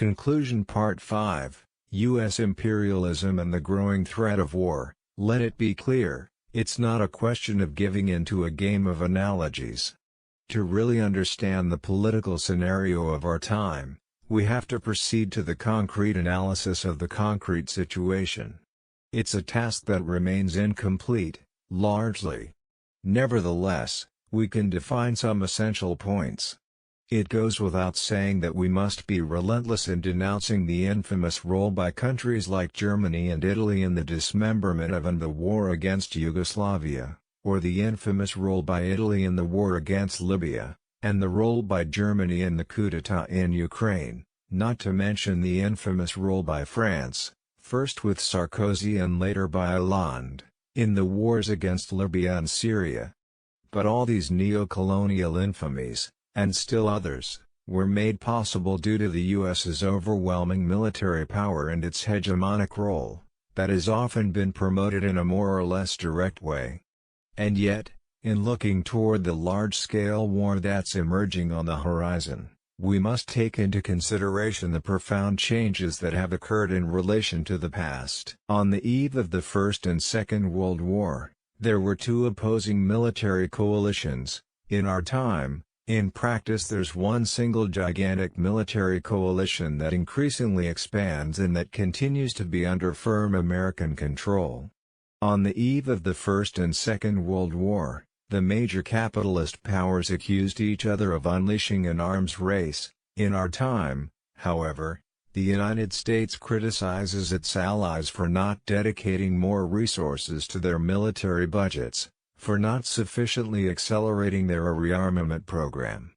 Conclusion Part 5, U.S. Imperialism and the Growing Threat of War. Let it be clear, it's not a question of giving in to a game of analogies. To really understand the political scenario of our time, we have to proceed to the concrete analysis of the concrete situation. It's a task that remains incomplete, largely. Nevertheless, we can define some essential points. It goes without saying that we must be relentless in denouncing the infamous role by countries like Germany and Italy in the dismemberment of and the war against Yugoslavia, or the infamous role by Italy in the war against Libya, and the role by Germany in the coup d'état in Ukraine, not to mention the infamous role by France, first with Sarkozy and later by Hollande, in the wars against Libya and Syria. But all these neo-colonial infamies, and still others, were made possible due to the U.S.'s overwhelming military power and its hegemonic role, that has often been promoted in a more or less direct way. And yet, in looking toward the large-scale war that's emerging on the horizon, we must take into consideration the profound changes that have occurred in relation to the past. On the eve of the First and Second World War, there were two opposing military coalitions. In our time, in practice there's one single gigantic military coalition that increasingly expands and that continues to be under firm American control. On the eve of the First and Second World War, the major capitalist powers accused each other of unleashing an arms race. In our time, however, the United States criticizes its allies for not dedicating more resources to their military budgets, for not sufficiently accelerating their rearmament program.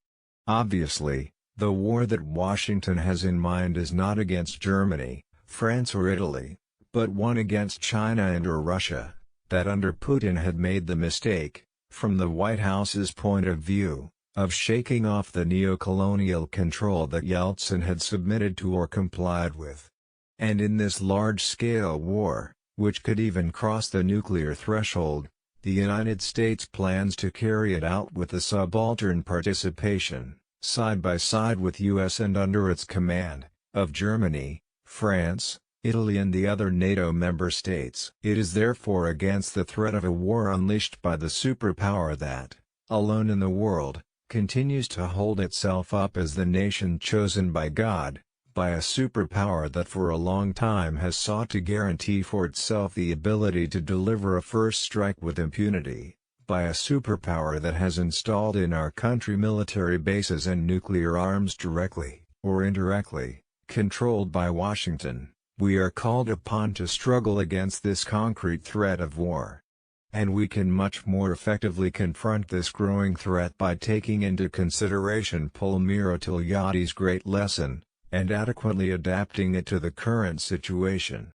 Obviously, the war that Washington has in mind is not against Germany, France or Italy, but one against China and/or Russia, that under Putin had made the mistake, from the White House's point of view, of shaking off the neo-colonial control that Yeltsin had submitted to or complied with. And in this large-scale war, which could even cross the nuclear threshold, the United States plans to carry it out with a subaltern participation, side by side with U.S. and under its command, of Germany, France, Italy and the other NATO member states. It is therefore against the threat of a war unleashed by the superpower that, alone in the world, continues to hold itself up as the nation chosen by God, by a superpower that for a long time has sought to guarantee for itself the ability to deliver a first strike with impunity, by a superpower that has installed in our country military bases and nuclear arms directly, or indirectly, controlled by Washington. We are called upon to struggle against this concrete threat of war. And we can much more effectively confront this growing threat by taking into consideration Palmiro Togliatti's great lesson, and adequately adapting it to the current situation.